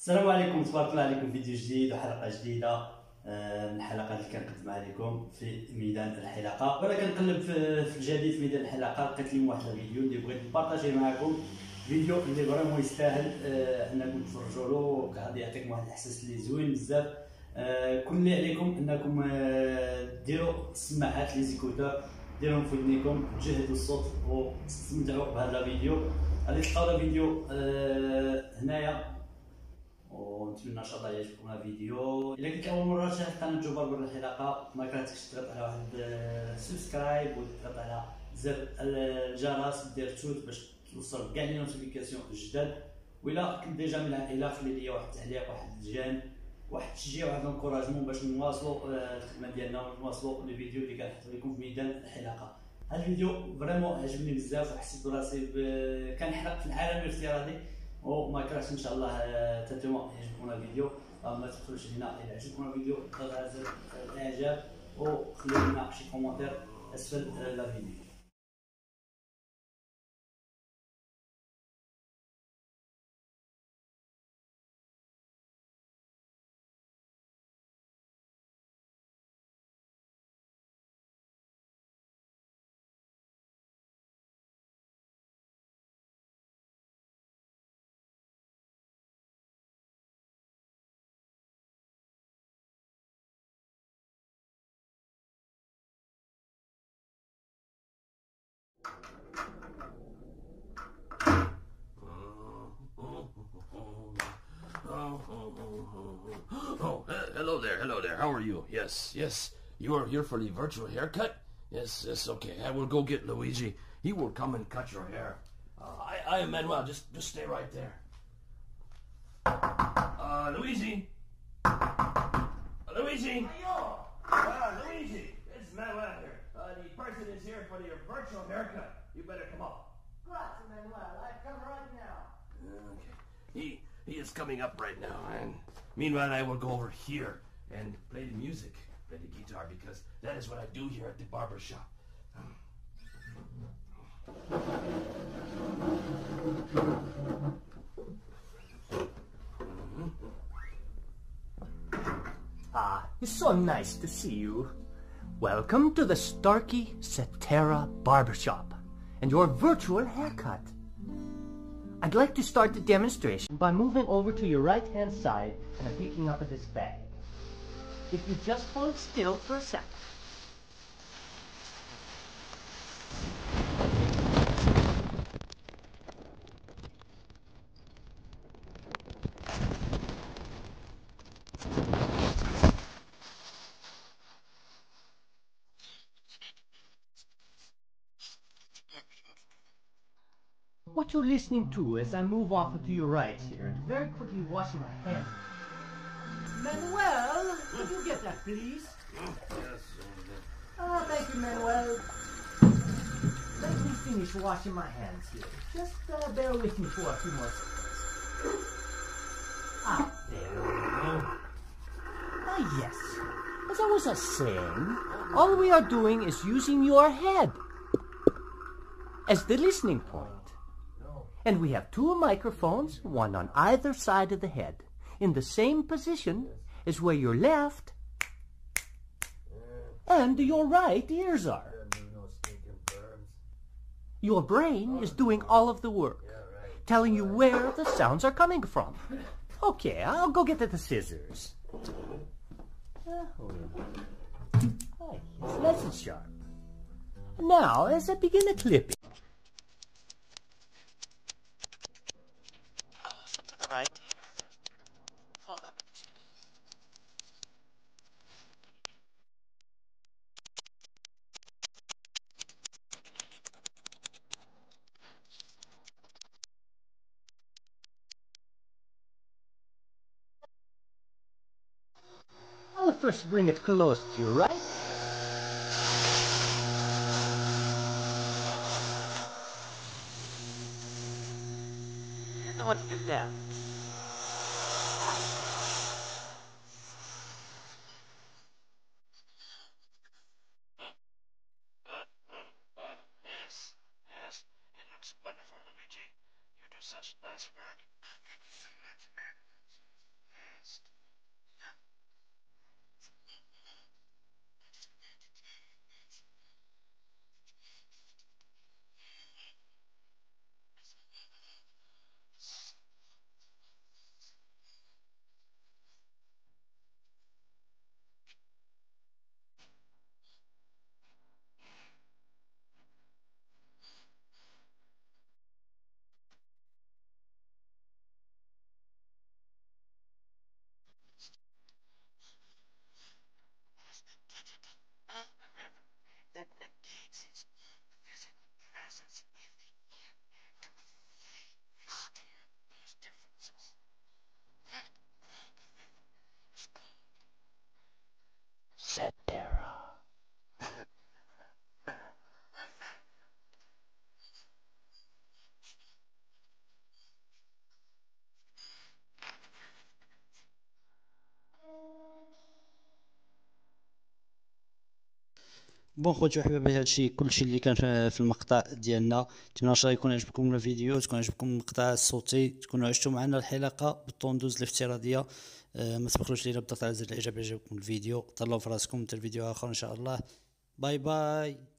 السلام عليكم، تبارك الله عليكم. فيديو جديد وحلقه جديده من الحلقات اللي كنقدمها لكم في ميدان الحلاقه. وانا كنقلب في الجديد في ميدان الحلاقه لقيت لي واحد الفيديو اللي بغيت نبارطاجيه معكم. فيديو اللي فريمون يستاهل انكم تفرجوا له، غادي يعطيكم واحد الاحساس اللي زوين بزاف. كل اللي عليكم انكم ديروا السماعات لي زيكوتور، ديروهم في ودنيكم، تجهدوا الصوت وتستمتعوا بهذا الفيديو. غادي تلقاو الفيديو هنايا، ونتمنى ان شاء الله يعجبكم الفيديو. الا كنت اول مره تشاهد قناه جو باربر الحلاقه، ما كرهتكش تضغط على واحد سبسكرايب وتضغط على زر الجرس، دير توت باش توصل كاع لي نوتيفيكاسيون الجداد. وإلا كنت ديجا من العائله، خلي لي واحد التعليق، واحد الجيم، واحد التشجيع، واحد الانكوراجمون باش نواصلوا الخدمه ديالنا ونواصلوا لي فيديو اللي كنحط لكم في ميدان الحلاقه. هذا الفيديو فريمون عجبني بزاف، وحسيت براسي كنحلق في العالم الافتراضي، وما كرهتش. ان شاء الله تنتوما يعجبكم الفيديو. ما تبخلوش علينا الى عجبكم الفيديو، ضغطوا على زر الاعجاب وخليو لنا شي كومونتير اسفل الفيديو. Oh, hello there, hello there. How are you? Yes. You are here for the virtual haircut? Yes, okay. I will go get Luigi. He will come and cut your hair. I am Manuel. Just stay right there. Luigi? Luigi? Luigi, it's Manuel here. The person is here for your virtual haircut. You better come up. Grazie, Manuel. I come right now. Okay. He is coming up right now, and meanwhile I will go over here and play the music, play the guitar, because that is what I do here at the barber shop. It's so nice to see you. Welcome to the Starkey Cetera Barbershop and your virtual haircut. I'd like to start the demonstration by moving over to your right-hand side and picking up this bag. If you just hold still for a second. What you're listening to as I move off to your right here and very quickly wash my hands. Manuel, could you get that, please? Yes. Thank you, Manuel. Let me finish washing my hands here. Just bear with me for a few more seconds. There we go. Yes. As I was saying, all we are doing is using your head as the listening point. And we have two microphones, one on either side of the head, in the same position as where your left and your right ears are. Your brain is doing all of the work, telling you where the sounds are coming from. Okay, I'll go get the scissors. It's nice and sharp. Now, as I begin the clipping. Right. I'll first bring it close to you, right? And what is that? Yes. It looks wonderful, Luigi. You do such nice work. بون خوتي وحبابي، هادشي كلشي اللي كان في المقطع ديالنا. نتمنى ان شاء الله يكون عجبكم الفيديو، تكون عجبكم المقطع الصوتي، تكونوا عشتوا معنا الحلقه بالطوندوز الافتراضيه. ما تبخلوش لينا بالضغط على زر الاعجاب، عجبكم الفيديو. تهلاو في راسكم، حتى الفيديو اخر ان شاء الله. باي باي.